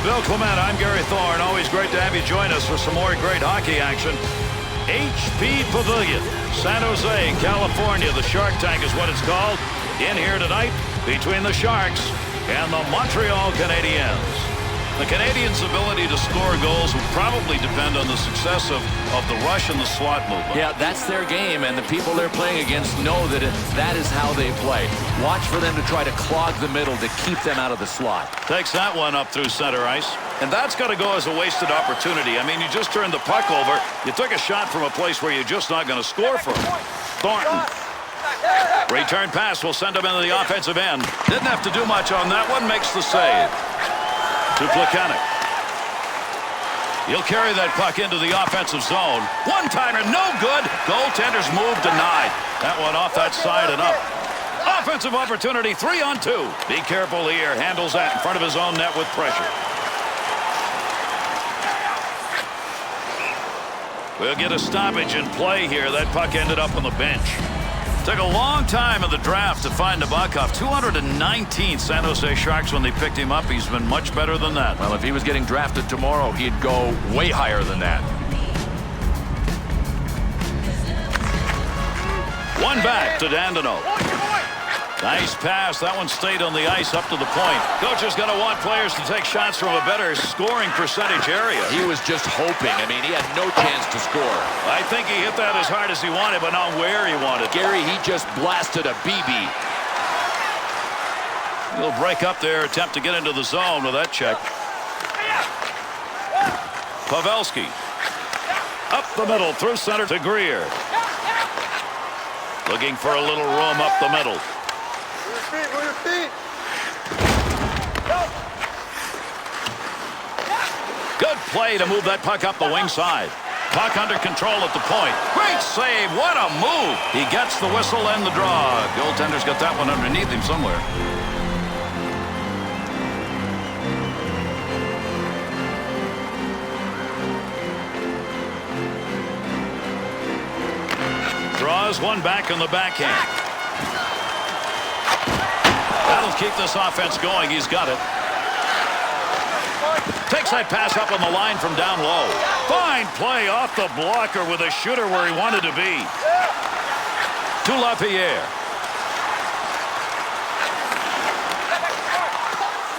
with Bill Clement, I'm Gary Thorne. Always great to have you join us for some more great hockey action. HP Pavilion, San Jose, California. The Shark Tank is what it's called. In here tonight between the Sharks and the Montreal Canadiens. The Canadiens' ability to score goals will probably depend on the success of the rush and the slot movement. Yeah, that's their game, and the people they're playing against know that that is how they play. Watch for them to try to clog the middle to keep them out of the slot. Takes that one up through center ice. And that's got to go as a wasted opportunity. I mean, you just turned the puck over. You took a shot from a place where you're just not going to score from. Thornton. Return pass will send him into the offensive end. Didn't have to do much on that one. Makes the save. To Plekanec. He'll carry that puck into the offensive zone. One-timer, no good. Goaltender's move denied. That one off that side and up. Offensive opportunity, 3-on-2. Be careful here. Handles that in front of his own net with pressure. We'll get a stoppage in play here. That puck ended up on the bench. Took a long time in the draft to find Nabokov. 219th San Jose Sharks when they picked him up. He's been much better than that. Well, if he was getting drafted tomorrow, he'd go way higher than that. One back to Dandino. Nice pass. That one stayed on the ice up to the point. Coach is going to want players to take shots from a better scoring percentage area. He was just hoping. I mean, he had no chance to score. I think he hit that as hard as he wanted, but not where he wanted. Gary, he just blasted a BB. He'll break up there, attempt to get into the zone with that check. Pavelski. Up the middle, through center to Greer. Looking for a little room up the middle. Good play to move that puck up the wing side. Puck under control at the point. Great save. What a move. He gets the whistle and the draw. Goaltender's got that one underneath him somewhere. Draws one back on the backhand. That'll keep this offense going. He's got it. Takes that pass up on the line from down low. Fine play off the blocker with a shooter where he wanted to be. To LaPierre.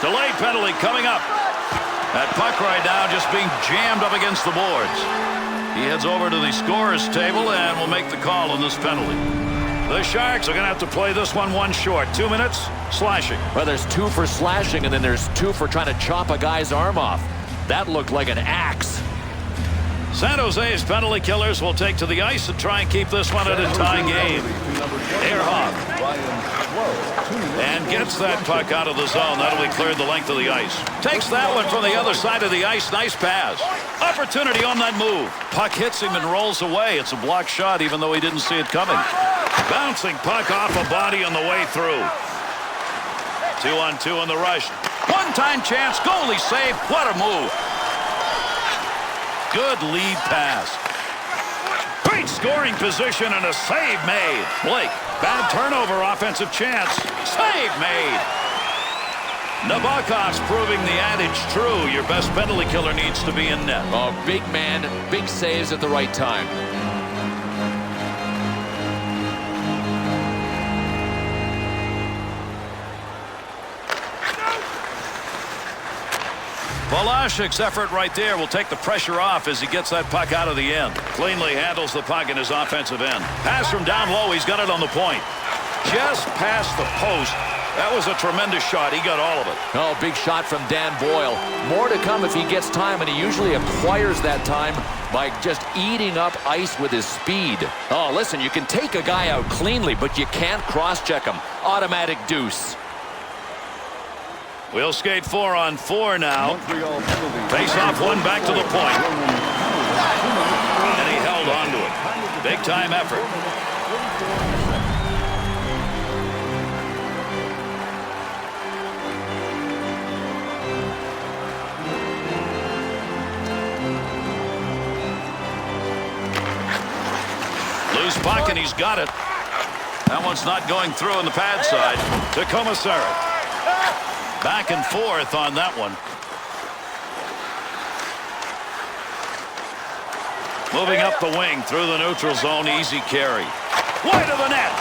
Delayed penalty coming up. That puck right now just being jammed up against the boards. He heads over to the scorer's table and will make the call on this penalty. The Sharks are going to have to play this one short. 2 minutes, slashing. Well, there's 2 for slashing, and then there's 2 for trying to chop a guy's arm off. That looked like an axe. San Jose's penalty killers will take to the ice and try and keep this one at a tie game. Ehrhoff. And gets that puck out of the zone. That'll be cleared the length of the ice. Takes that one from the other side of the ice. Nice pass. Opportunity on that move. Puck hits him and rolls away. It's a blocked shot even though he didn't see it coming. Bouncing puck off a body on the way through. 2-on-2 in the rush. One-time chance. Goalie save. What a move. Good lead pass. Great scoring position and a save made. Blake. Bad turnover. Offensive chance. Save made. Nabokov's proving the adage true. Your best penalty killer needs to be in net. Oh, big man. Big saves at the right time. Volashik's effort right there will take the pressure off as he gets that puck out of the end. Cleanly handles the puck in his offensive end. Pass from down low. He's got it on the point. Just past the post. That was a tremendous shot. He got all of it. Oh, big shot from Dan Boyle. More to come if he gets time, and he usually acquires that time by just eating up ice with his speed. Oh, listen, you can take a guy out cleanly, but you can't cross-check him. Automatic deuce. We'll skate 4-on-4 now. Face off one back to the point. And he held on to it. Big time effort. Loose puck and he's got it. That one's not going through on the pad side. To Commissary. Back and forth on that one. Moving up the wing through the neutral zone. Easy carry. Wide of the net.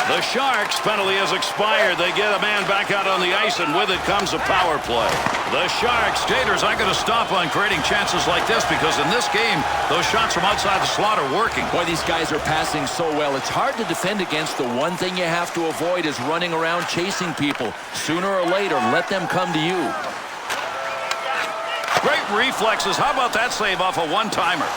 The Sharks' penalty has expired. They get a man back out on the ice, and with it comes a power play. The Sharks skaters aren't going to stop on creating chances like this, because in this game, those shots from outside the slot are working. Boy, these guys are passing so well. It's hard to defend against. The one thing you have to avoid is running around chasing people. Sooner or later, let them come to you. Great reflexes. How about that save off a one-timer?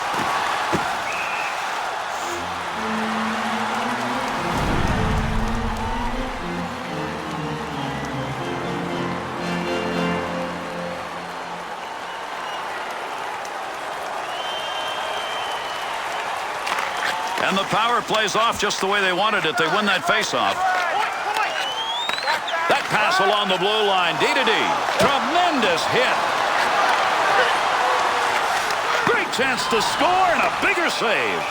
And the power plays off just the way they wanted it. They win that faceoff. That pass along the blue line. D-to-D. Tremendous hit. Great chance to score and a bigger save.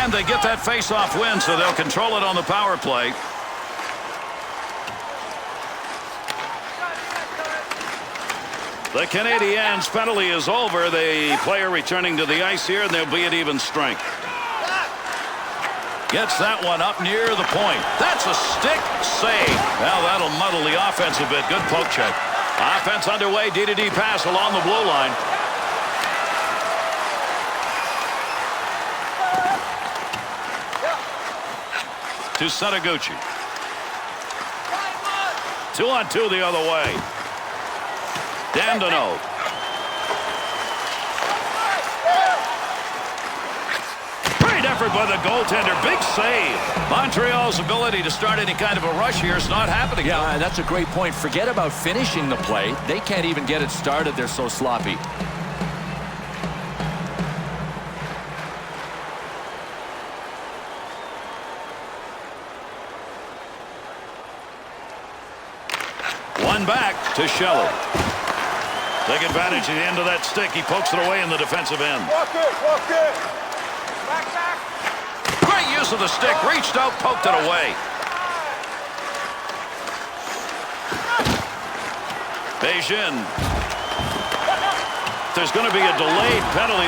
And they get that face-off win, so they'll control it on the power play. The Canadiens' penalty is over. The player returning to the ice here, and they'll be at even strength. Gets that one up near the point. That's a stick save. Well, that'll muddle the offense a bit. Good poke check. Offense underway. D-to-D pass along the blue line. To Setaguchi. 2-on-2 the other way. Dandino. Great effort by the goaltender. Big save. Montreal's ability to start any kind of a rush here is not happening. Yeah, that's a great point. Forget about finishing the play. They can't even get it started. They're so sloppy. One back to Shelley. Take advantage of the end of that stick. He pokes it away in the defensive end. Walk it. Back. Great use of the stick. Reached out, poked it away. Beijing. There's going to be a delayed penalty.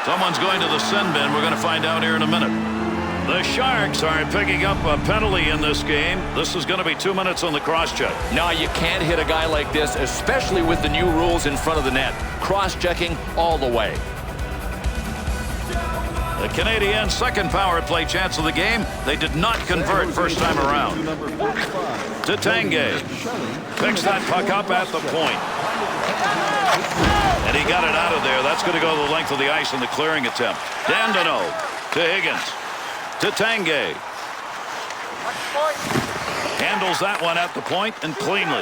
Someone's going to the sin bin. We're going to find out here in a minute. The Sharks are picking up a penalty in this game. This is going to be 2 minutes on the cross-check. No, you can't hit a guy like this, especially with the new rules in front of the net. Cross-checking all the way. The Canadiens' second power play chance of the game. They did not convert first time around. To Tanguay. Picks that puck up at the point. And he got it out of there. That's going to go the length of the ice in the clearing attempt. Dandino to Higgins. To Tanguay. Handles that one at the point and cleanly.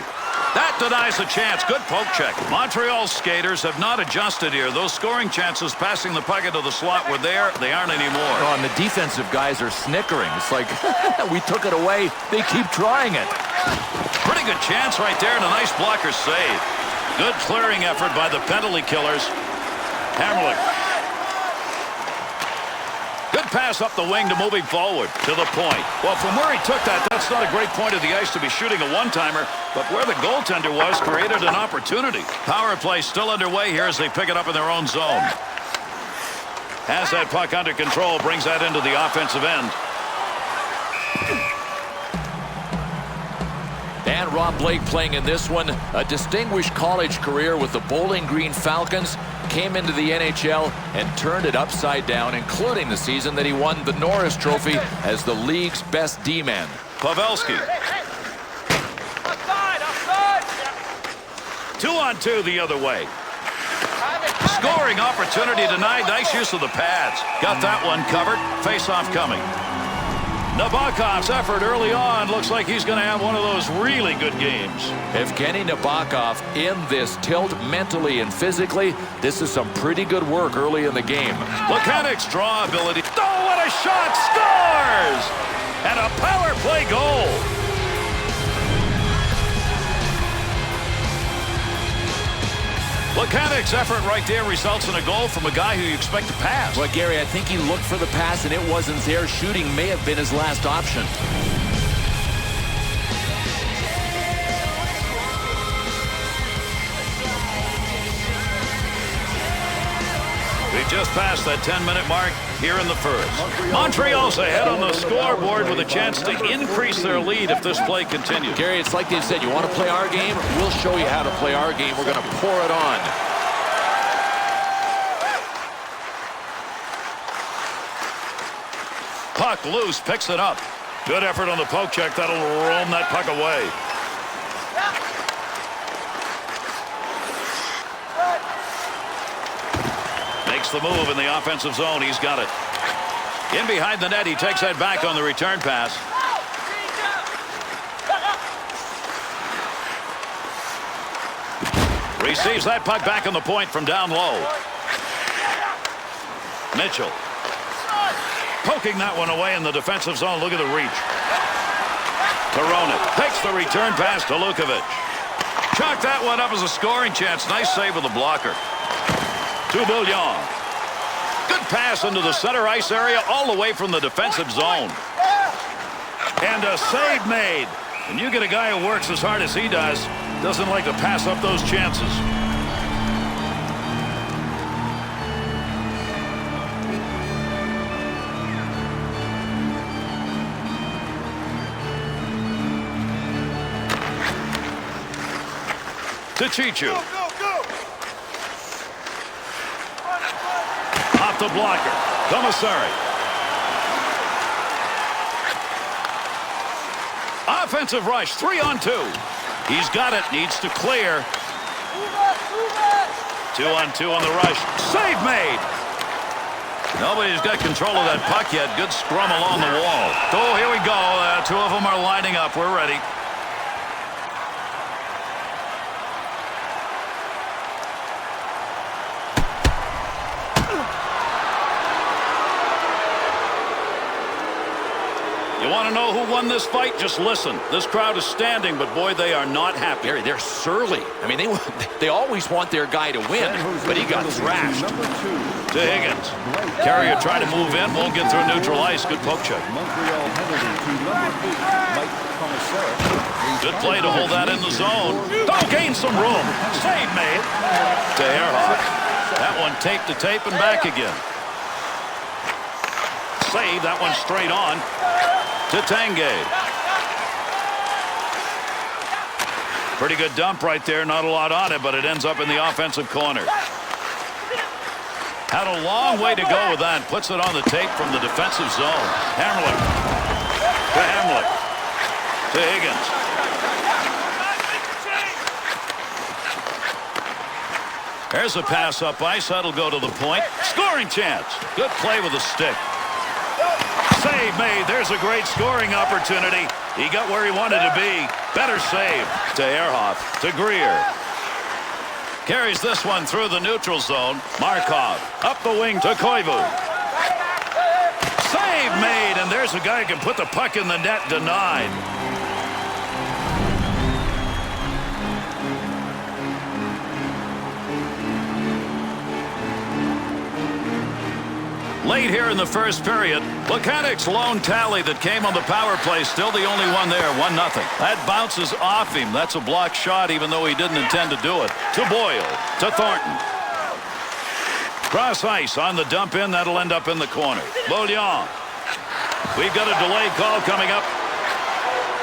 That denies a chance. Good poke check. Montreal's skaters have not adjusted here. Those scoring chances passing the puck into the slot were there. They aren't anymore. Oh, and the defensive guys are snickering. It's like, we took it away. They keep trying it. Pretty good chance right there and a nice blocker save. Good clearing effort by the penalty killers. Hammerlich. Good pass up the wing to moving forward to the point. Well, from where he took that, that's not a great point of the ice to be shooting a one-timer, but where the goaltender was created an opportunity. Power play still underway here as they pick it up in their own zone. Has that puck under control, brings that into the offensive end. And Rob Blake playing in this one. A distinguished college career with the Bowling Green Falcons. Came into the NHL and turned it upside down, including the season that he won the Norris Trophy as the league's best D-man. Pavelski. Offside. 2-on-2 the other way. Scoring opportunity denied. Nice use of the pads. Got that one covered. Face-off coming. Nabokov's effort early on looks like he's going to have one of those really good games. If Kenny Nabokov in this tilt mentally and physically, this is some pretty good work early in the game. Lekanic's draw ability. Oh, what a shot! Scores! And a power play goal. Lekanic's effort right there results in a goal from a guy who you expect to pass. Well, Gary, I think he looked for the pass, and it wasn't there. Shooting may have been his last option. We just passed that 10-minute mark here in the first. Montreal's ahead on the scoreboard with a chance to increase their lead if this play continues. Gary, it's like they said, you want to play our game? We'll show you how to play our game. We're going to pour it on. Puck loose, picks it up. Good effort on the poke check. That'll roam that puck away. Makes the move in the offensive zone. He's got it. In behind the net, he takes that back on the return pass. Receives that puck back on the point from down low. Mitchell. Poking that one away in the defensive zone. Look at the reach. Corona takes the return pass to Lukovic. Chalked that one up as a scoring chance. Nice save with the blocker. To Bouillon. Good pass into the center ice area all the way from the defensive zone. And a save made. And you get a guy who works as hard as he does, doesn't like to pass up those chances. To Chichu. Off the blocker. Commissary. Offensive rush. 3-on-2. He's got it. Needs to clear. 2-on-2 on the rush. Save made. Nobody's got control of that puck yet. Good scrum along the wall. Oh, here we go. Two of them are lining up. We're ready. You want to know who won this fight? Just listen. This crowd is standing, but boy, they are not happy. Gary, they're surly. I mean, they always want their guy to win, but he got thrashed. To Higgins. Carrier trying to move in. Won't get through neutral ice. Good poke check. Good play to hold that in the zone. Oh, gain some room. Save made. To Ehrhoff. That one tape to tape and back again. Save. That one straight on. To Tanguay. Pretty good dump right there. Not a lot on it, but it ends up in the offensive corner. Had a long way to go with that. Puts it on the tape from the defensive zone. Hamrlik. To Hamrlik. To Higgins. There's a pass up ice. That'll go to the point. Scoring chance. Good play with the stick. Save made. There's a great scoring opportunity. He got where he wanted to be. Better save. To Ehrhoff. To Greer. Carries this one through the neutral zone. Markov. Up the wing to Koivu. Save made. And there's a guy who can put the puck in the net. Denied. Late here in the first period, Lekanic's lone tally that came on the power play, still the only one there, 1-0. That bounces off him. That's a blocked shot, even though he didn't intend to do it. To Boyle, to Thornton. Cross ice on the dump in, that'll end up in the corner. Bouillon. We've got a delayed call coming up.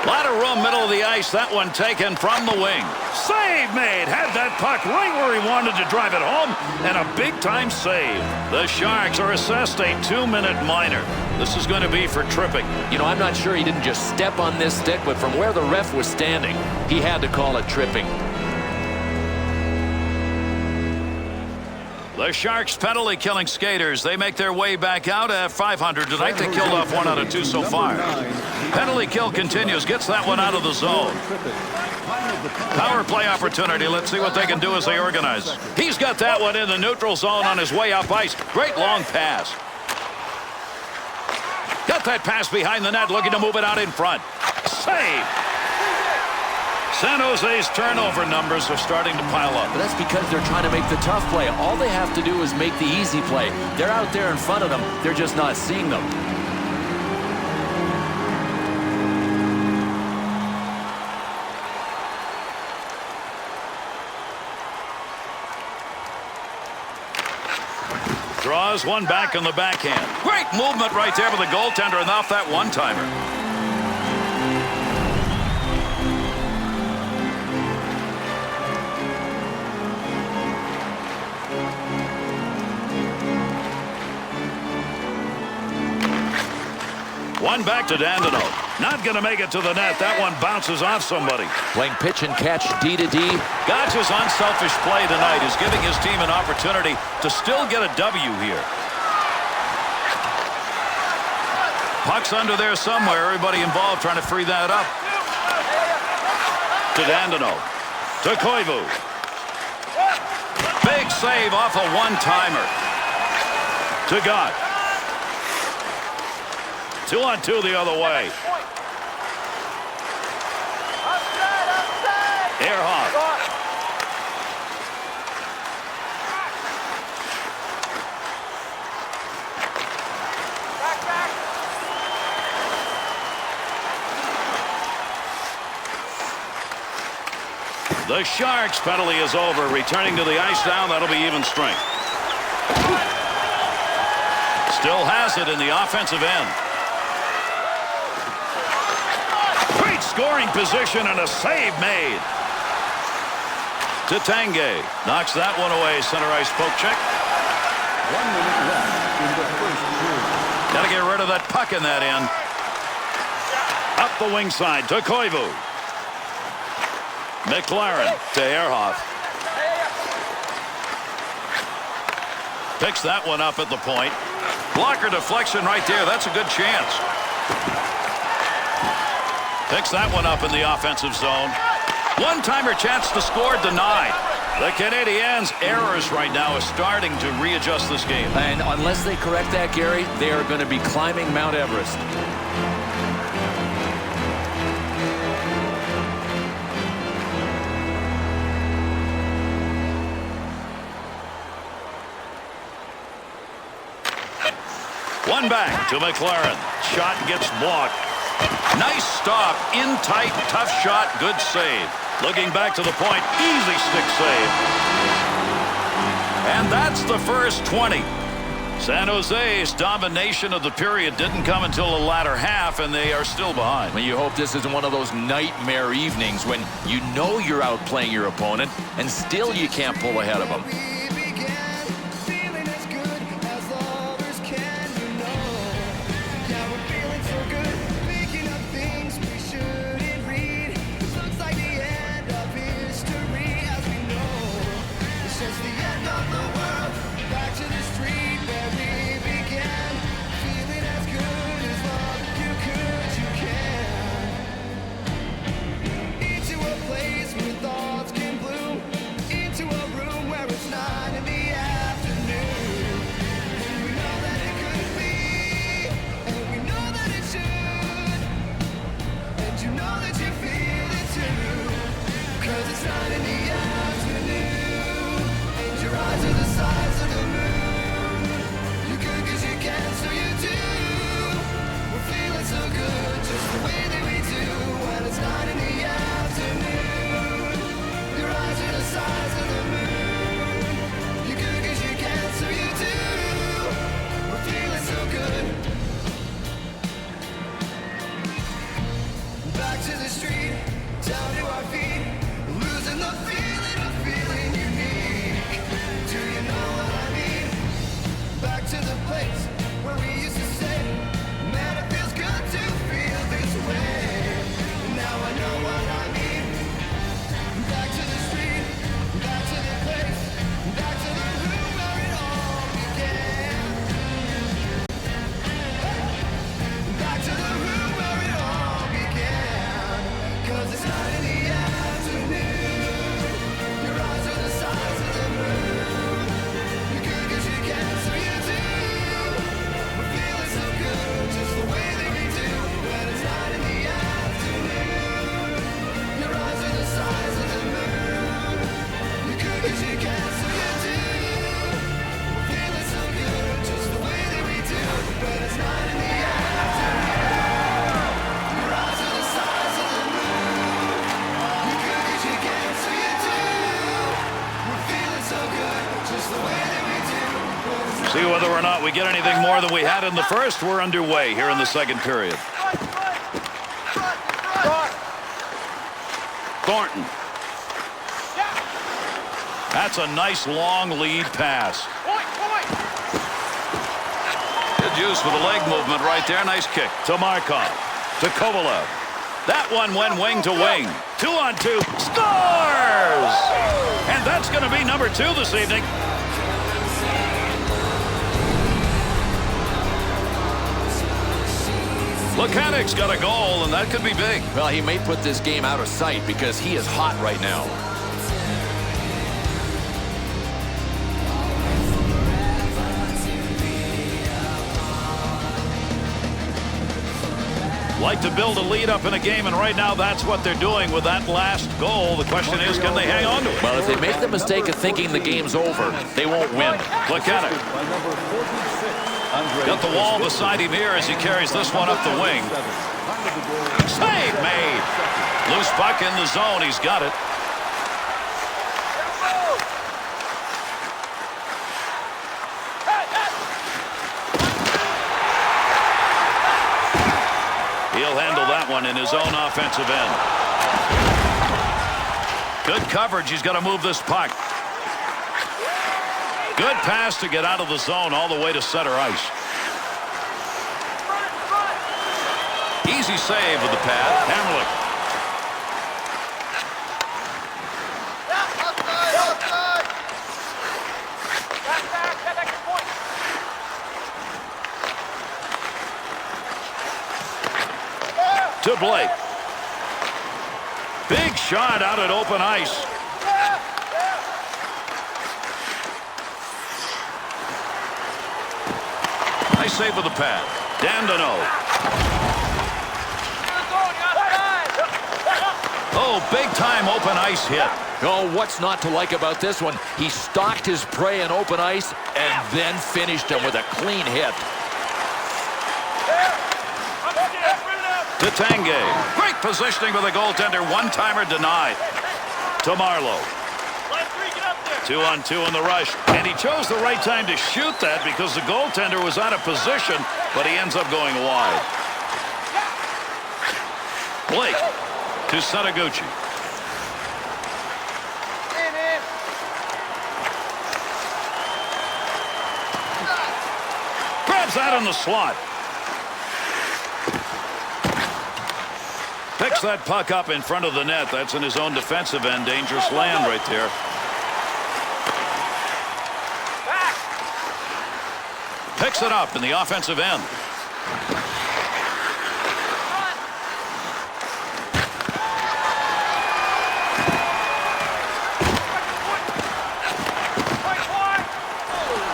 A lot of room, middle of the ice. That one taken from the wing. Save made. Had that puck right where he wanted to drive it home. And a big-time save. The Sharks are assessed a 2-minute minor. This is going to be for tripping. You know, I'm not sure he didn't just step on this stick, but from where the ref was standing, he had to call it tripping. The Sharks penalty killing skaters. They make their way back out at 500 tonight. They killed off 1 out of 2 so far. Penalty kill continues. Gets that one out of the zone. Power play opportunity. Let's see what they can do as they organize. He's got that one in the neutral zone on his way up ice. Great long pass. Got that pass behind the net, looking to move it out in front. Save. San Jose's turnover numbers are starting to pile up. But that's because they're trying to make the tough play. All they have to do is make the easy play. They're out there in front of them. They're just not seeing them. Draws one back on the backhand. Great movement right there with the goaltender and off that one-timer. One back to Dandino. Not going to make it to the net. That one bounces off somebody. Playing pitch and catch D to D. Gotch's unselfish play tonight is giving his team an opportunity to still get a W here. Puck's under there somewhere. Everybody involved trying to free that up. To Dandino. To Koivu. Big save off a one-timer. To Gotch. 2-on-2 the other way. Ehrhoff. The Sharks' penalty is over. Returning to the ice now, that'll be even strength. Still has it in the offensive end. Scoring position and a save made. To Tanguay. Knocks that one away. Center ice poke check. 1 minute left in the first period. Got to get rid of that puck in that end. Up the wing side to Koivu. McLaren to Ehrhoff. Picks that one up at the point. Blocker deflection right there. That's a good chance. Picks that one up in the offensive zone. One-timer chance to score denied. The Canadiens' errors right now is starting to readjust this game. And unless they correct that, Gary, they are going to be climbing Mount Everest. One back to McLaren. Shot gets blocked. Nice stop. In tight, tough shot. Good save. Looking back to the point. Easy stick save. And that's the first 20. San Jose's domination of the period didn't come until the latter half, and they are still behind. Well, you hope this isn't one of those nightmare evenings when you know you're outplaying your opponent, and still you can't pull ahead of them. Into a place where thoughts can bloom, into a room where it's not See whether or not we get anything more than we had in the first. We're underway here in the second period. Thornton. That's a nice long lead pass. Good use for the leg movement right there. Nice kick to Markov. To Kovalev. That one went wing to wing. 2-on-2. Scores! And that's going to be number 2 this evening. Lechanic's got a goal, and that could be big. Well, he may put this game out of sight because he is hot right now. Like to build a lead up in a game, and right now that's what they're doing with that last goal. The question is, can they hang on to it? Well, if they make the mistake of thinking the game's over, they won't win. Lechanic. Got the wall beside him here as he carries this one up the wing. Save made. Loose puck in the zone. He's got it. He'll handle that one in his own offensive end. Good coverage. He's got to move this puck. Good pass to get out of the zone all the way to center ice. Easy save with the pad. Hamrlik. To Blake. Big shot out at open ice. Nice save with the pad. Dandino. Oh, big time open ice hit. Oh, what's not to like about this one? He stalked his prey in open ice and then finished him with a clean hit. To Tanguay. Great positioning with the goaltender. One-timer denied. To Marlowe. 2-on-2 in the rush. And he chose the right time to shoot that because the goaltender was out of position, but he ends up going wide. Blake to Setaguchi. Grabs that in the slot. Picks that puck up in front of the net. That's in his own defensive end. Dangerous land right there. Picks it up in the offensive end.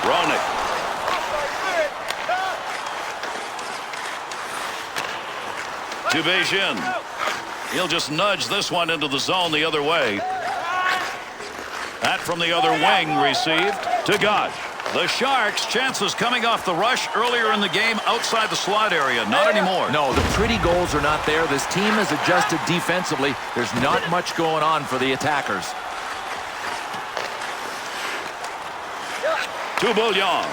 Roenick. To Beijing. He'll just nudge this one into the zone the other way. That from the other wing received to Gott. The Sharks' chances coming off the rush earlier in the game outside the slot area. Not anymore. No, the pretty goals are not there. This team has adjusted defensively. There's not much going on for the attackers. To Bouillon.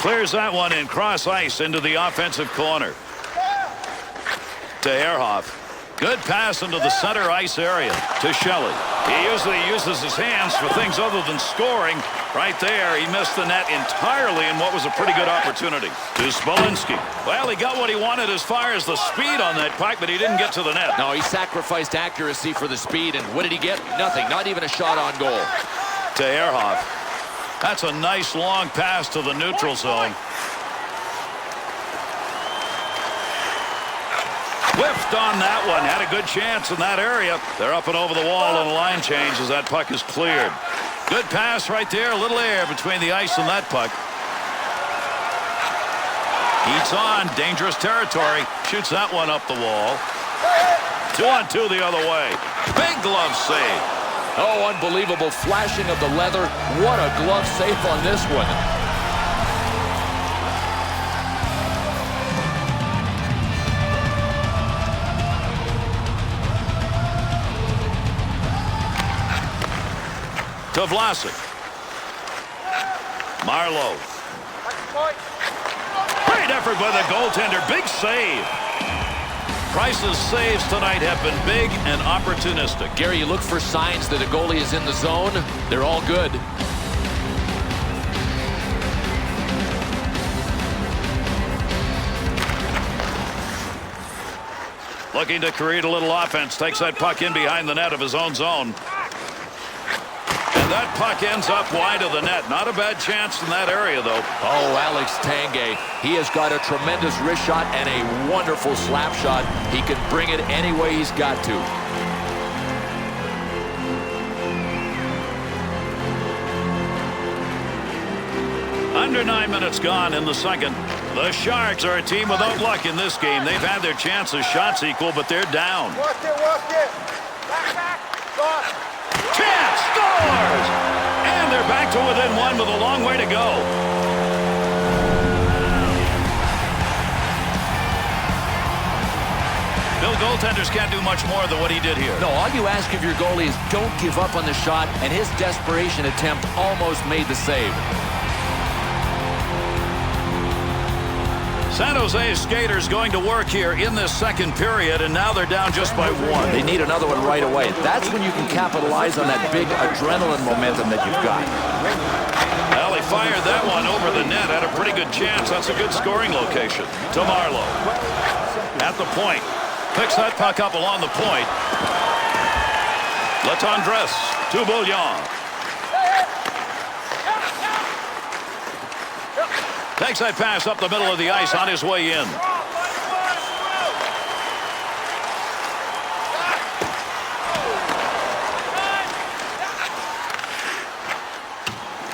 Clears that one in cross ice into the offensive corner. To Ehrhoff. Good pass into the center ice area to Shelley. He usually uses his hands for things other than scoring. Right there, he missed the net entirely in what was a pretty good opportunity. To Smolinski. Well, he got what he wanted as far as the speed on that puck, but he didn't get to the net. No, he sacrificed accuracy for the speed, and what did he get? Nothing, not even a shot on goal. To Ehrhoff. That's a nice long pass to the neutral zone. Whiffed on that one. Had a good chance in that area. They're up and over the wall on a line change as that puck is cleared. Good pass right there. A little air between the ice and that puck. Heats on. Dangerous territory. Shoots that one up the wall. 2-on-2 the other way. Big glove save. Oh, unbelievable flashing of the leather. What a glove save on this one. to Vlasic. Marlowe. Great effort by the goaltender. Big save. Price's saves tonight have been big and opportunistic. Gary, you look for signs that a goalie is in the zone. They're all good. Looking to create a little offense. Takes that puck in behind the net of his own zone. And that puck ends up wide of the net. Not a bad chance in that area, though. Oh, Alex Tanguay. He has got a tremendous wrist shot and a wonderful slap shot. He can bring it any way he's got to. Under 9 minutes gone in the second. The Sharks are a team without luck in this game. They've had their chances, shots equal, but they're down. Walk it. Back. Stop. Chance scores! And they're back to within one with a long way to go. Bill, goaltenders can't do much more than what he did here. No, all you ask of your goalie is don't give up on the shot, and his desperation attempt almost made the save. San Jose's skaters going to work here in this second period, and now they're down just by one. They need another one right away. That's when you can capitalize on that big adrenaline momentum that you've got. Well, he fired that one over the net. Had a pretty good chance. That's a good scoring location. To Marlowe. At the point. Picks that puck up along the point. Latendresse to Bouillon. Takes that pass up the middle of the ice on his way in.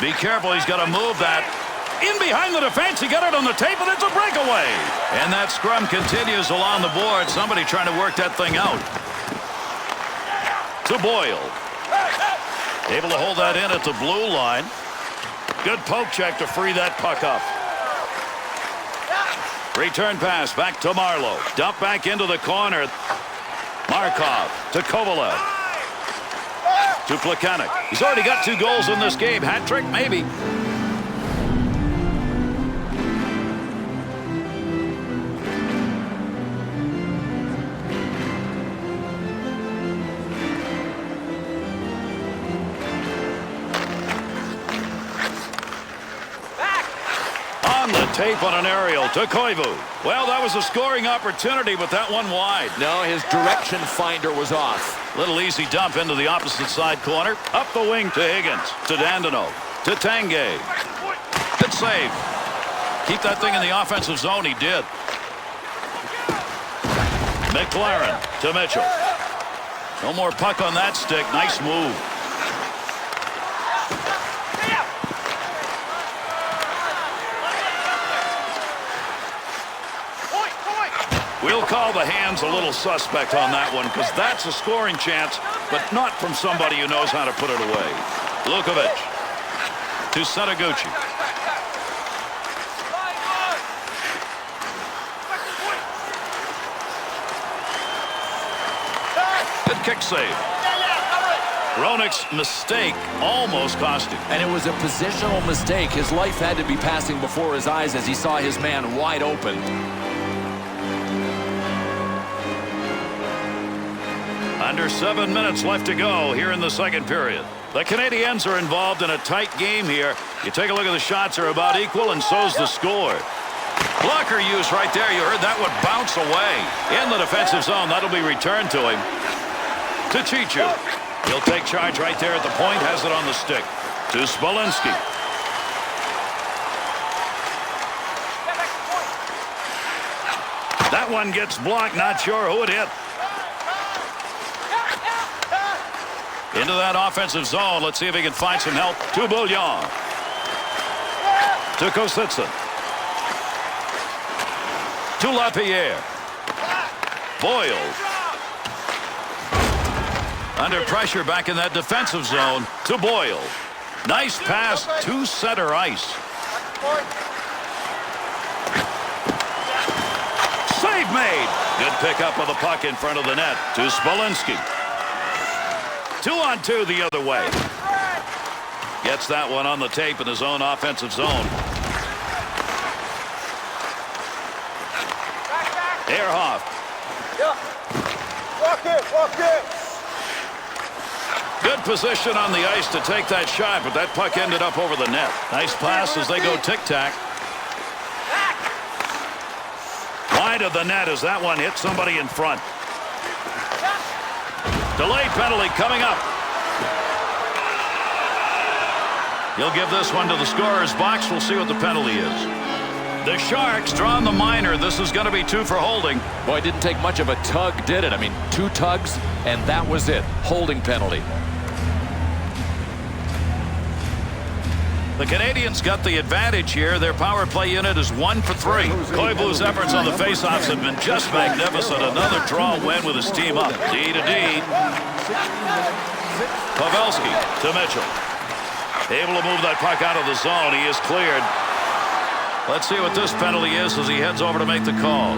Be careful, he's got to move that. In behind the defense, he got it on the tape, and it's a breakaway. And that scrum continues along the board. Somebody trying to work that thing out. To Boyle. Able to hold that in at the blue line. Good poke check to free that puck up. Return pass back to Marlowe. Dump back into the corner. Markov to Kovalev. To Plekanec. He's already got 2 goals in this game. Hat trick, maybe. Tape on an aerial to Koivu. Well, that was a scoring opportunity, but that one wide. No, his direction finder was off. Little easy dump into the opposite side corner. Up the wing to Higgins. To Dandino. To Tanguay. Good save. Keep that thing in the offensive zone. He did. McLaren to Mitchell. No more puck on that stick. Nice move. We'll call the hands a little suspect on that one because that's a scoring chance, but not from somebody who knows how to put it away. Lukovic to Setaguchi. Good kick save. Hronek's mistake almost cost him. And it was a positional mistake. His life had to be passing before his eyes as he saw his man wide open. Under 7 minutes left to go here in the second period. The Canadiens are involved in a tight game here. You take a look at the shots are about equal, and so's the score. Blocker use right there. You heard that one bounce away. In the defensive zone, that'll be returned to him. To Chichu. He'll take charge right there at the point. Has it on the stick. To Smolinski. That one gets blocked. Not sure who it hit. Into that offensive zone. Let's see if he can find some help. To Bouillon. To Kositsin. To LaPierre. Boyle. Under pressure back in that defensive zone. To Boyle. Nice pass to center ice. Save made. Good pickup of the puck in front of the net. To Smolinski. 2-on-2 the other way. Gets that one on the tape in his own offensive zone. Ehrhoff. Yeah. Walk it. Good position on the ice to take that shot, but that puck ended up over the net. Nice pass as they go tic-tac. Wide of the net as that one hit somebody in front. Delayed penalty coming up. He'll give this one to the scorer's box. We'll see what the penalty is. The Sharks draw on the minor. This is going to be 2 for holding. Boy, it didn't take much of a tug, did it? I mean, 2 tugs, and that was it. Holding penalty. The Canadiens got the advantage here. Their power play unit is 1 for 3. Koivu's efforts on the faceoffs have been just magnificent. Another draw win with his team up. D to D. Pavelski to Mitchell. Able to move that puck out of the zone. He is cleared. Let's see what this penalty is as he heads over to make the call.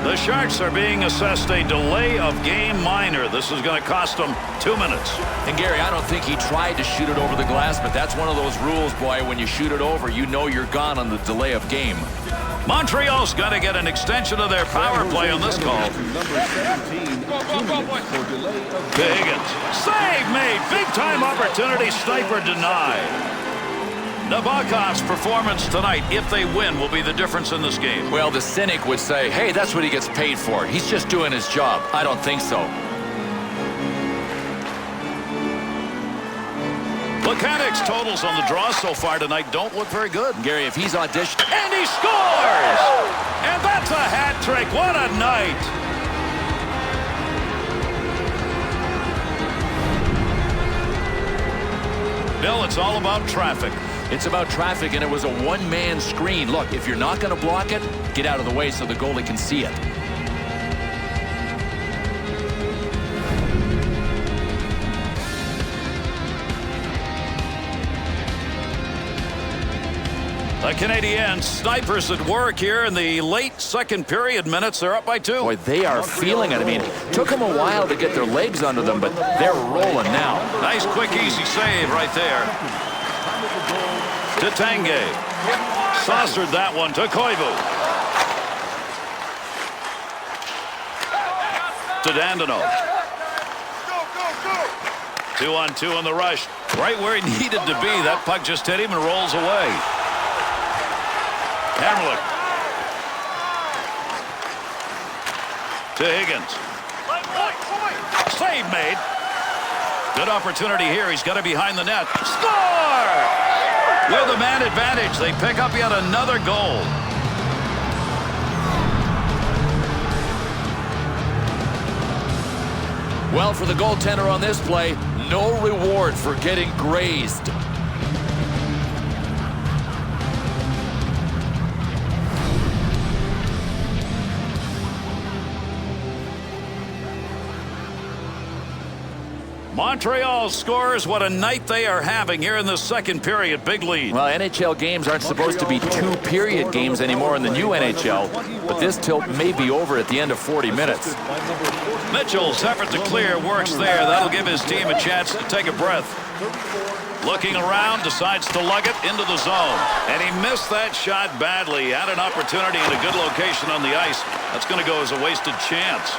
The Sharks are being assessed a delay of game minor. This is going to cost them 2 minutes. And Gary, I don't think he tried to shoot it over the glass, but that's one of those rules, boy. When you shoot it over, you know you're gone on the delay of game. Montreal's got to get an extension of their power play on this call. To Higgins. Save made. Big-time opportunity. Sniper denied. Nabokov's performance tonight, if they win, will be the difference in this game. Well, the cynic would say, hey, that's what he gets paid for. He's just doing his job. I don't think so. Mechanic's totals on the draw so far tonight don't look very good. Gary, if he's auditioned... And he scores! And that's a hat trick. What a night! Bill, it's all about traffic. It's about traffic, and it was a one-man screen. Look, if you're not going to block it, get out of the way so the goalie can see it. The Canadiens snipers at work here in the late second period minutes. They're up by 2. Boy, they are feeling it. I mean, took them a while to get their legs under them, but they're rolling now. Nice, quick, easy save right there. To Tanguay. Saucered that one to Koivu. To Dandenov. 2-on-2 on the rush. Right where he needed to be. That puck just hit him and rolls away. Hamrlik. To Higgins. Save made. Good opportunity here. He's got it behind the net. Score! With a man advantage, they pick up yet another goal. Well, for the goaltender on this play, no reward for getting grazed. Montreal scores. What a night they are having here in the second period. Big lead. Well, NHL games aren't supposed to be 2-period games anymore in the new NHL, but this tilt may be over at the end of 40 minutes. Mitchell's effort to clear works there. That'll give his team a chance to take a breath. Looking around, decides to lug it into the zone. And he missed that shot badly. Had an opportunity in a good location on the ice. That's going to go as a wasted chance.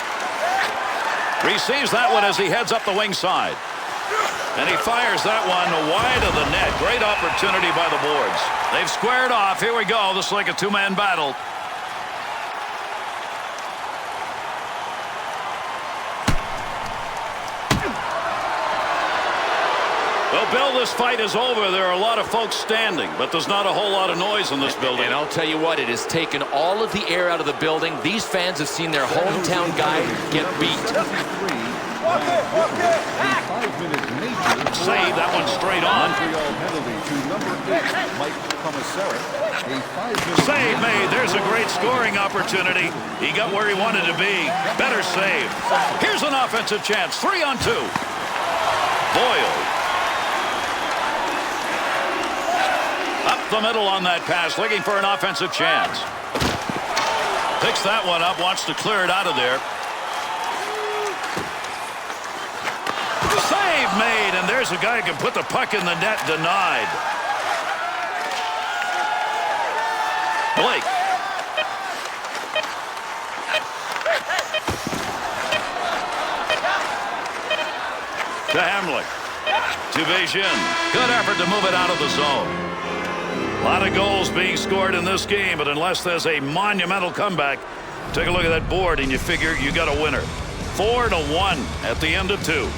Receives that one as he heads up the wing side. And he fires that one wide of the net. Great opportunity by the boards. They've squared off. Here we go. This is like a two-man battle. Well, Bill, this fight is over. There are a lot of folks standing, but there's not a whole lot of noise in this building. And I'll tell you what, it has taken all of the air out of the building. These fans have seen their hometown guy get beat. Save that one straight on. Save made. There's a great scoring opportunity. He got where he wanted to be. Better save. Here's an offensive chance. 3-on-2. Boyle. Up the middle on that pass, looking for an offensive chance. Picks that one up, wants to clear it out of there. Save made, and there's There's a guy who can put the puck in the net, denied. Blake. To Hamlet. To Beijing. Good effort to move it out of the zone. A lot of goals being scored in this game, but unless there's a monumental comeback, take a look at that board and you figure you got a winner. 4-1 at the end of 2.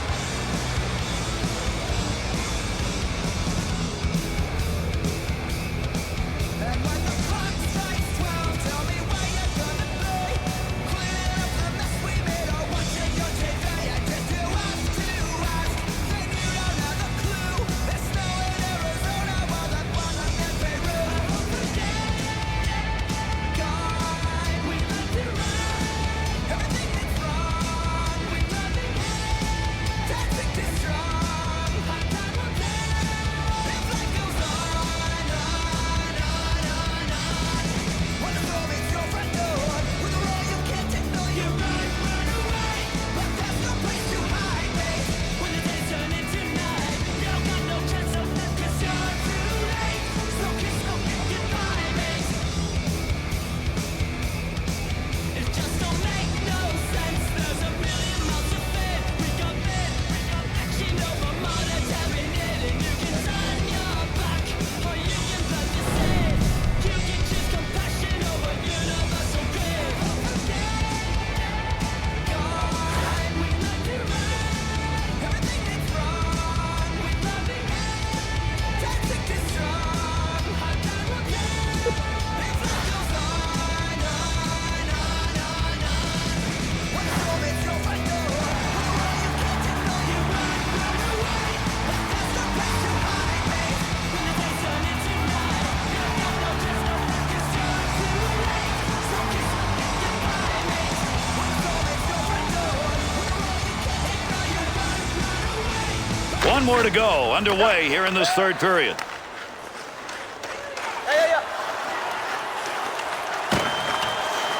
One more to go, underway here in this third period.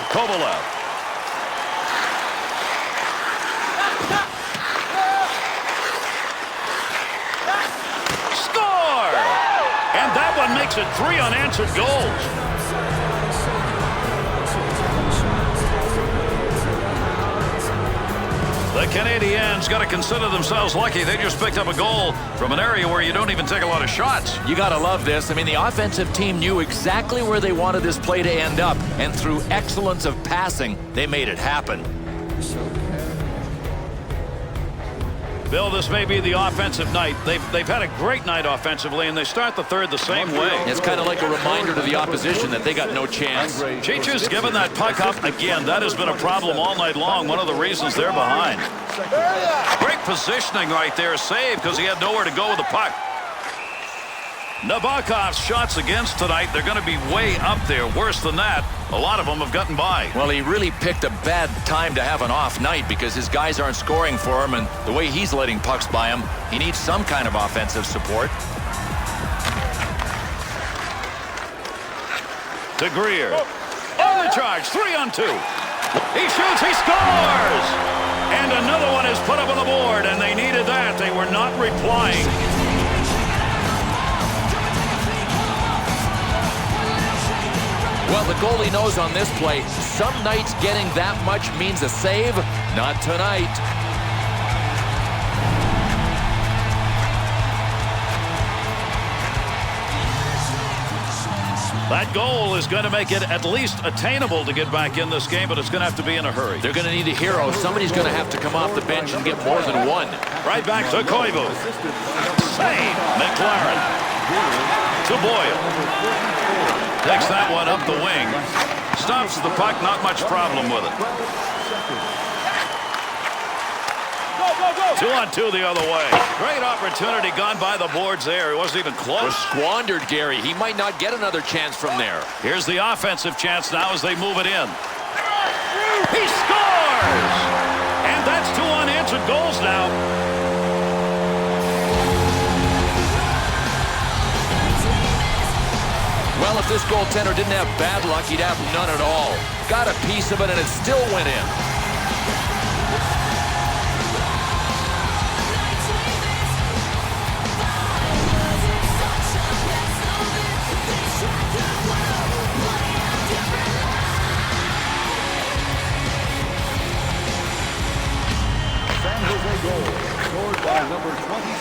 Kovalev. Score! And that one makes it 3 unanswered goals. The Canadiens got to consider themselves lucky. They just picked up a goal from an area where you don't even take a lot of shots. You got to love this. I mean, the offensive team knew exactly where they wanted this play to end up, and through excellence of passing, they made it happen. Bill, this may be the offensive night. They've had a great night offensively, and they start the third the same way. It's kind of like a reminder to the opposition that they got no chance. Cheech's given that puck up again. That has been a problem all night long. One of the reasons they're behind. Great positioning right there. Save because he had nowhere to go with the puck. Nabokov's shots against tonight, they're going to be way up there. Worse than that, a lot of them have gotten by. Well, he really picked a bad time to have an off night because his guys aren't scoring for him, and the way he's letting pucks by him, he needs some kind of offensive support. To Greer. On the charge, 3-on-2. He shoots, he scores! And another one is put up on the board, and they needed that. They were not replying. Well, the goalie knows on this play, some nights getting that much means a save. Not tonight. That goal is going to make it at least attainable to get back in this game, but it's going to have to be in a hurry. They're going to need a hero. Somebody's going to have to come off the bench and get more than one. Right back to Koivu. Save. McLaren. To Boyle. Takes that one up the wing. Stops the puck, not much problem with it. 2-on-2 the other way. Great opportunity gone by the boards there. He wasn't even close. Was squandered, Gary. He might not get another chance from there. Here's the offensive chance now as they move it in. He scores! And that's 2 unanswered goals now. Well, if this goaltender didn't have bad luck, he'd have none at all. Got a piece of it, and it still went in.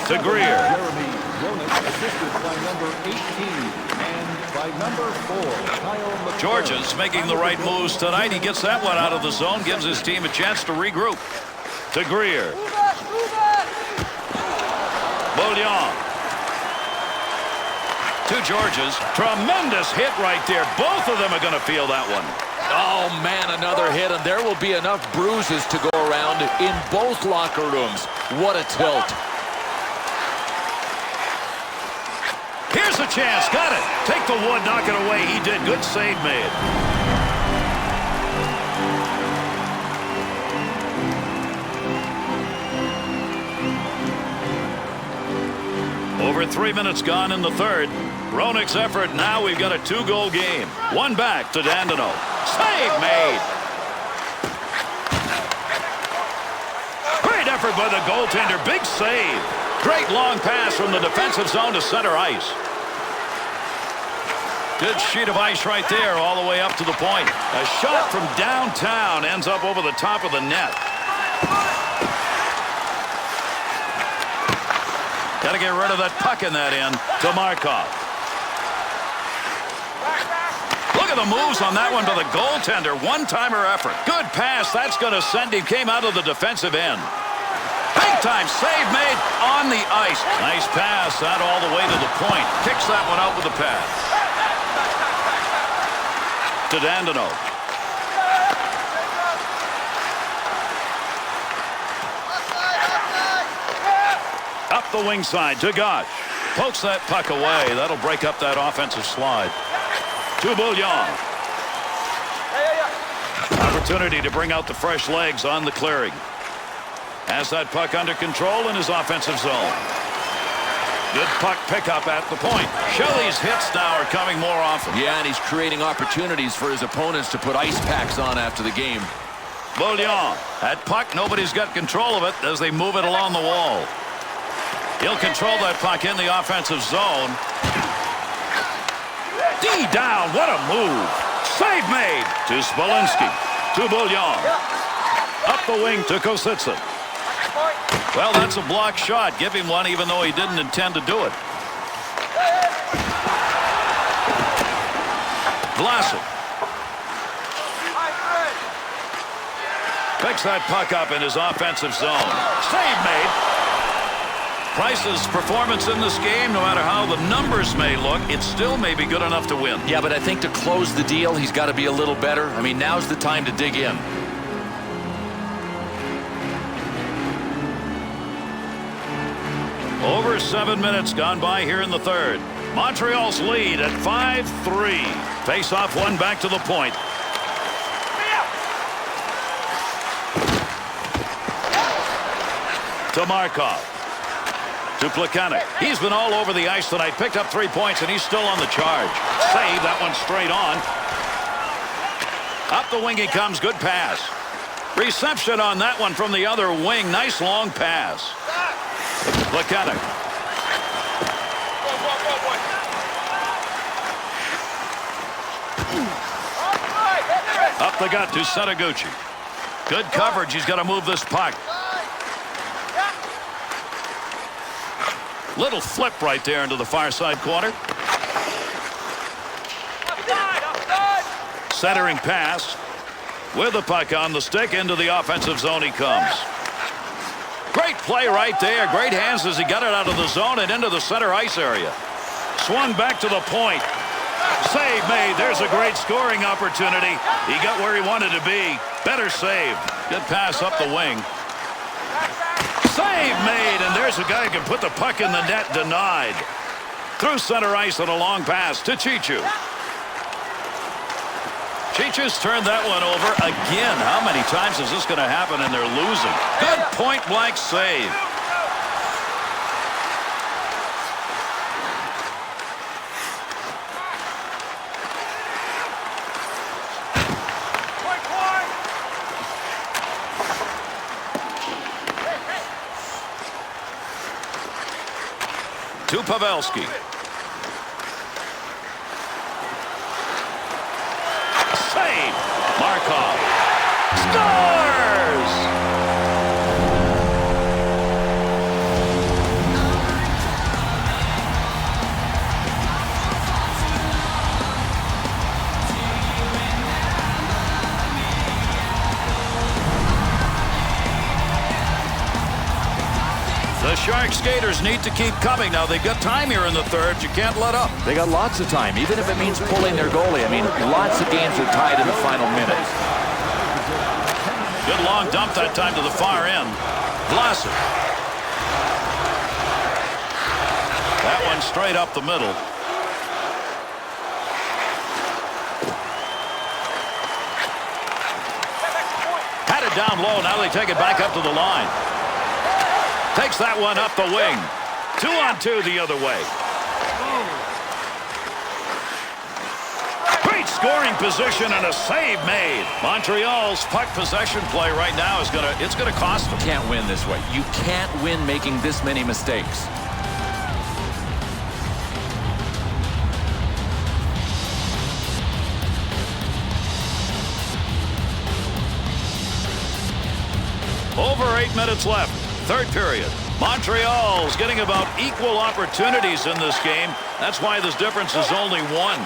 to Greer. Jeremy Roenick, assisted by number 18 and by number 4, Kyle McCarron. Georgia's making the right moves tonight. He gets that one out of the zone, gives his team a chance to regroup. To Greer. Bouillon. To Georgia's. Tremendous hit right there. Both of them are going to feel that one. Oh, man, another hit, and there will be enough bruises to go around in both locker rooms. What a tilt. Here's a chance. Got it. Take the wood, knock it away. He did. Good save made. Over 3 minutes gone in the third. Roenick's effort. Now we've got a 2-goal game. One back to Dandino. Save made. Great effort by the goaltender. Big save. Great long pass from the defensive zone to center ice. Good sheet of ice right there all the way up to the point. A shot from downtown ends up over the top of the net. Got to get rid of that puck in that end to Markov. Look at the moves on that one by the goaltender. One-timer effort. Good pass. That's going to send him. Came out of the defensive end. Big time save made on the ice. Nice pass out all the way to the point. Kicks that one out with a pass. To Dandino. Up the wing side to Gosh. Pokes that puck away. That'll break up that offensive slide. To Bouillon. Opportunity to bring out the fresh legs on the clearing. Has that puck under control in his offensive zone. Good puck pickup at the point. Shelley's hits now are coming more often. Yeah, and he's creating opportunities for his opponents to put ice packs on after the game. Bouillon. That puck, nobody's got control of it as they move it along the wall. He'll control that puck in the offensive zone. D down. What a move. Save made to Smolinski. To Bouillon. Up the wing to Kositsa. Well, that's a block shot. Give him one even though he didn't intend to do it. Vlasic. Picks that puck up in his offensive zone. Save made. Price's performance in this game, no matter how the numbers may look, it still may be good enough to win. Yeah, but I think to close the deal, he's got to be a little better. I mean, now's the time to dig in. Over 7 minutes gone by here in the third. Montreal's lead at 5-3. Face off one back to the point. To Markov. To Plekanec. He's been all over the ice tonight. Picked up 3 points, and he's still on the charge. Save that one straight on. Up the wing he comes. Good pass. Reception on that one from the other wing. Nice long pass. Plekanec. Up the gut to Setaguchi. Good coverage. He's got to move this puck. Little flip right there into the far side corner. Centering pass. With the puck on the stick into the offensive zone he comes. Great play right there. Great hands as he got it out of the zone and into the center ice area. Swung back to the point. Save made. There's a great scoring opportunity. He got where he wanted to be. Better save. Good pass up the wing. Save made, and there's a guy who can put the puck in the net. Denied. Through center ice on a long pass to Chichu. Chichu's turned that one over again. How many times is this going to happen and they're losing? Good point-blank save. To Pavelski. Save. Markov scores. Shark skaters need to keep coming. Now, they've got time here in the third. You can't let up. They got lots of time, even if it means pulling their goalie. I mean, lots of games are tied in the final minutes. Good long dump that time to the far end. Vlasic. That one straight up the middle. Had it down low. Now they take it back up to the line. Takes that one up the wing. 2-on-2 the other way. Great scoring position and a save made. Montreal's puck possession play right now is it's gonna cost them. Can't win this way. You can't win making this many mistakes. Over 8 minutes left. Third period. Montreal's getting about equal opportunities in this game. That's why this difference is only 1.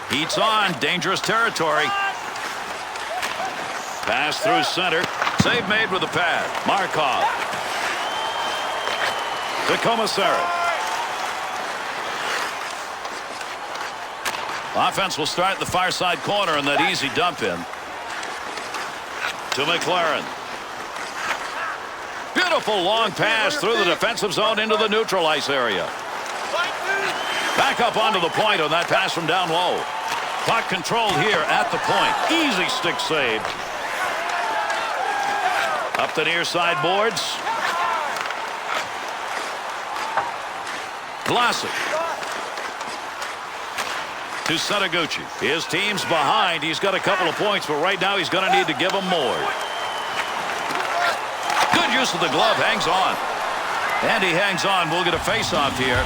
Heats on. Dangerous territory. Pass through center. Save made with the pad. Markov. To Commissary. Offense will start in the far side corner in that easy dump in. To McLaren. Beautiful long pass through the defensive zone into the neutral ice area. Back up onto the point on that pass from down low. Puck controlled here at the point. Easy stick save. Up the near side boards. Vlasic. To Setaguchi. His team's behind. He's got a couple of points, but right now he's going to need to give them more. Good use of the glove. Hangs on. And he hangs on. We'll get a face-off here.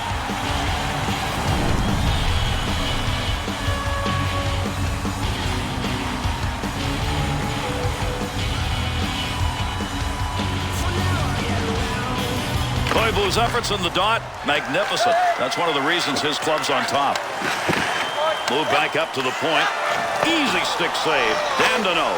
Koivu's efforts in the dot, magnificent. That's one of the reasons his club's on top. Move back up to the point. Easy stick save. Dandino.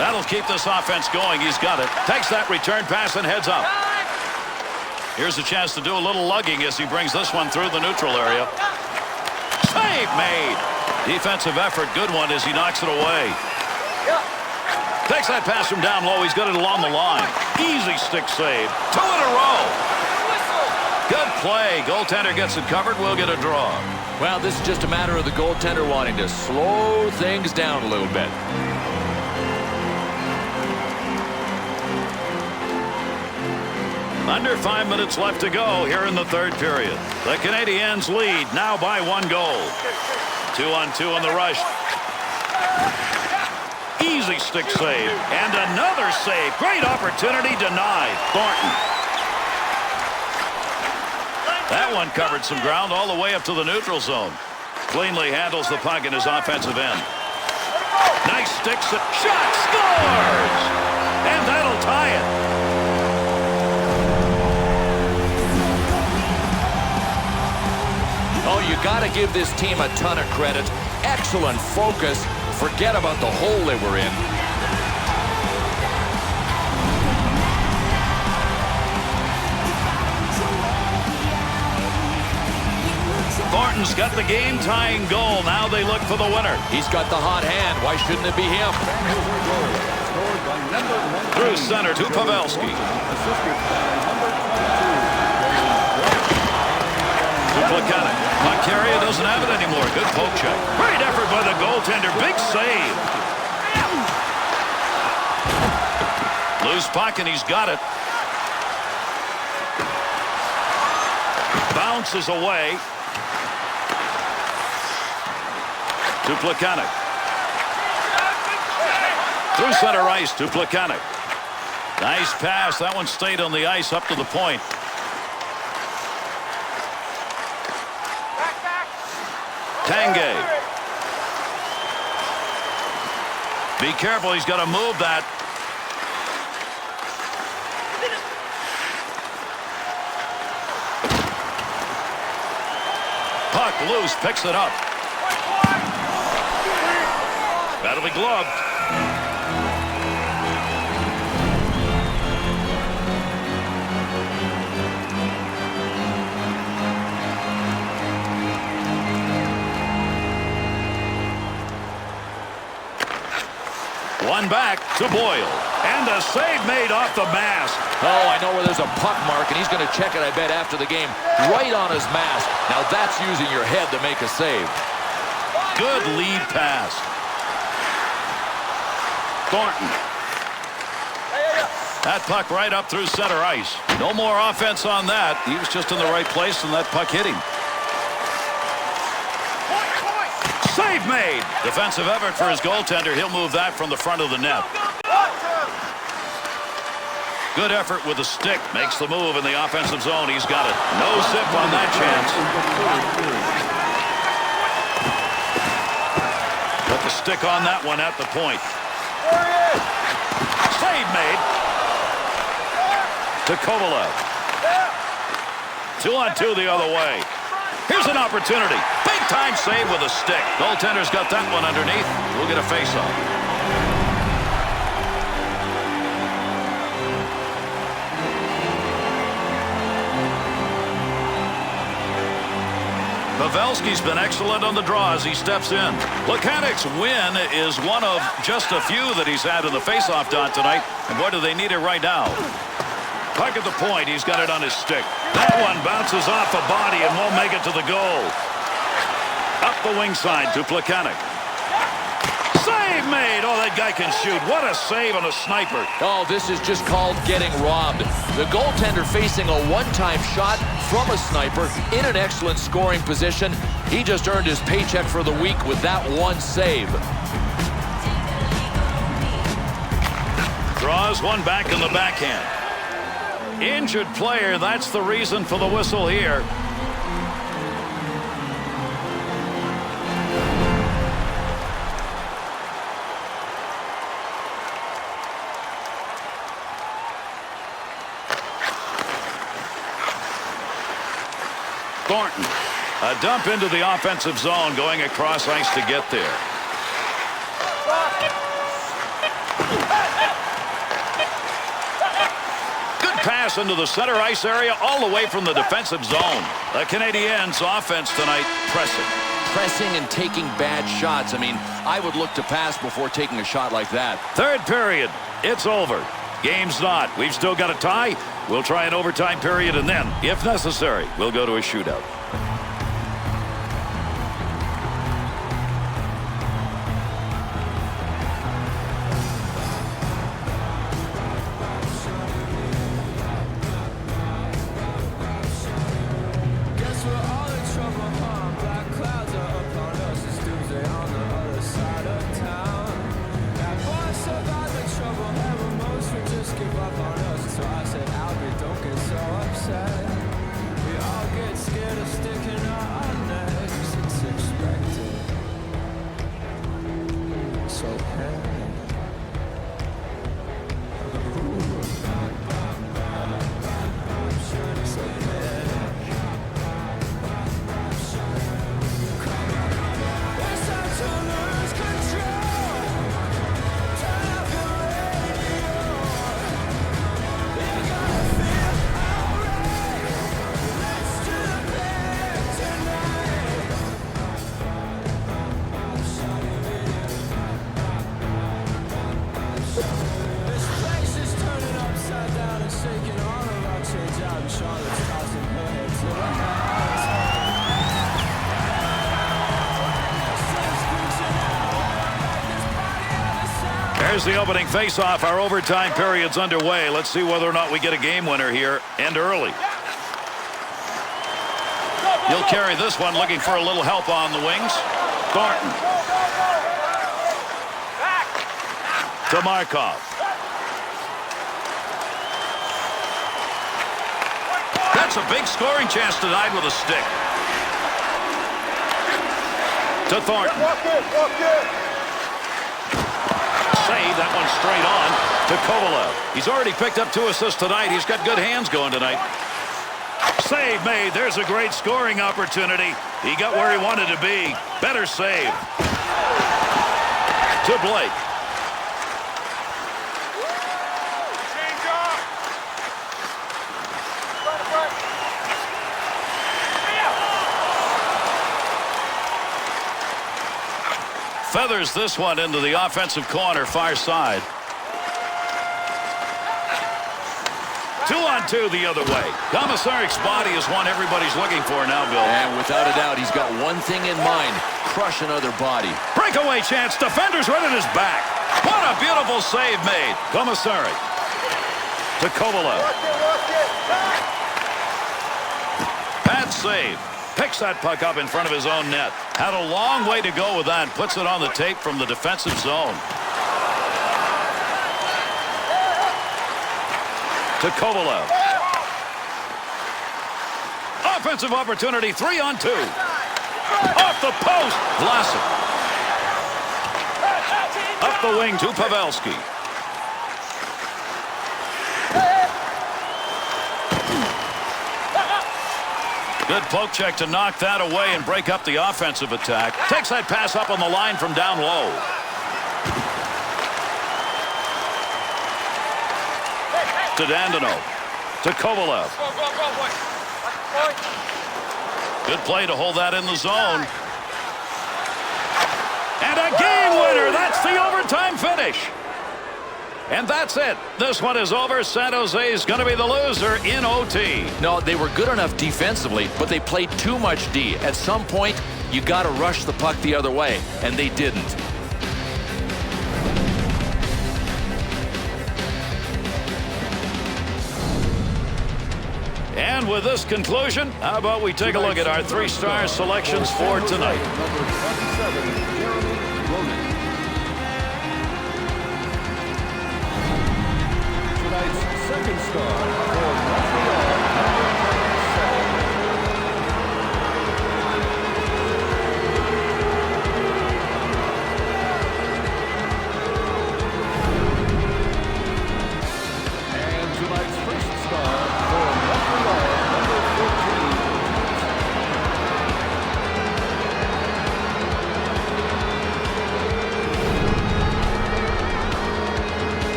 That'll keep this offense going. He's got it. Takes that return pass and heads up. Here's a chance to do a little lugging as he brings this one through the neutral area. Save made. Defensive effort. Good one as he knocks it away. Takes that pass from down low. He's got it along the line. Easy stick save. 2 in a row. Good play. Goaltender gets it covered. We'll get a draw. Well, this is just a matter of the goaltender wanting to slow things down a little bit. Under 5 minutes left to go here in the third period. The Canadiens lead now by 1 goal. 2-on-2 on the rush. Easy stick save. And another save. Great opportunity denied. Thornton. That one covered some ground all the way up to the neutral zone. Cleanly handles the puck in his offensive end. Nice stick shot. Scores! And that'll tie it. Oh, you got to give this team a ton of credit. Excellent focus. Forget about the hole they were in. Thornton's got the game-tying goal. Now they look for the winner. He's got the hot hand. Why shouldn't it be him? Through center to Pavelski. To Plekanec. Moncaria doesn't have it anymore. Good poke check. Great effort by the goaltender. Big save. Loose puck and he's got it. Bounces away. To Plekanec. Through center ice to Plekanec. Nice pass. That one stayed on the ice up to the point. Tanguay. Be careful. He's got to move that. puck loose, picks it up. That'll be gloved. One back to Boyle. And a save made off the mask. Oh, I know where there's a puck mark, and he's going to check it, I bet, after the game. Right on his mask. Now that's using your head to make a save. Good lead pass. Thornton. That puck right up through center ice. No more offense on that. He was just in the right place, and that puck hit him. Save made. Defensive effort for his goaltender. He'll move that from the front of the net. Good effort with the stick. Makes the move in the offensive zone. He's got it. No zip on that chance. Put the stick on that one at the point. Save made. To Kovalev. 2-on-2 the other way. Here's an opportunity. Big-time save with a stick. Goaltender's got that one underneath. We'll get a face-off. Pavelski's been excellent on the draw as he steps in. Plekanec's win is one of just a few that he's had in the face-off dot tonight. And boy, do they need it right now. Puck at the point. He's got it on his stick. That one bounces off a body and won't make it to the goal. Up the wing side to Plekanec. Save made. Oh, that guy can shoot. What a save on a sniper. Oh, this is just called getting robbed. The goaltender facing a one-time shot from a sniper in an excellent scoring position. He just earned his paycheck for the week with that one save. Draws one back in the backhand. Injured player, that's the reason for the whistle here. Thornton, a dump into the offensive zone, going across ice to get there. Pass into the center ice area all the way from the defensive zone. The Canadiens offense tonight pressing. Pressing and taking bad shots. I mean, I would look to pass before taking a shot like that. Third period. It's over. Game's not. We've still got a tie. We'll try an overtime period, and then, if necessary, we'll go to a shootout. There's the opening faceoff. Our overtime period's underway. Let's see whether or not we get a game winner here and early. He'll carry this one, looking for a little help on the wings. Thornton. To Markov. That's a big scoring chance tonight with a stick. To Thornton. Save that one straight on to Kovalev. He's already picked up 2 assists tonight. He's got good hands going tonight. Save made. There's a great scoring opportunity. He got where he wanted to be. Better save. To Blake. Feathers this one into the offensive corner, far side. 2-on-2 the other way. Komisarik's body is one everybody's looking for now, Bill. And without a doubt, he's got one thing in mind: crush another body. Breakaway chance. Defender's right at his back. What a beautiful save made. Komisarik to Kovalev. Bad save. Picks that puck up in front of his own net. Had a long way to go with that. Puts it on the tape from the defensive zone. To Kovalev. Offensive opportunity, 3-on-2. Off the post. Vlasic. Up the wing to Pavelski. Good poke check to knock that away and break up the offensive attack. Takes that pass up on the line from down low. To Dandino. To Kovalev. Good play to hold that in the zone. And a game winner. That's the overtime finish. And that's it. This one is over. San Jose is going to be the loser in OT. No, they were good enough defensively, but they played too much D. At some point, you got to rush the puck the other way, and they didn't. And with this conclusion, how about we take a look at our 3-star selections for tonight. Number 27, Jeremy Ronan. Tonight's second star for Montreal.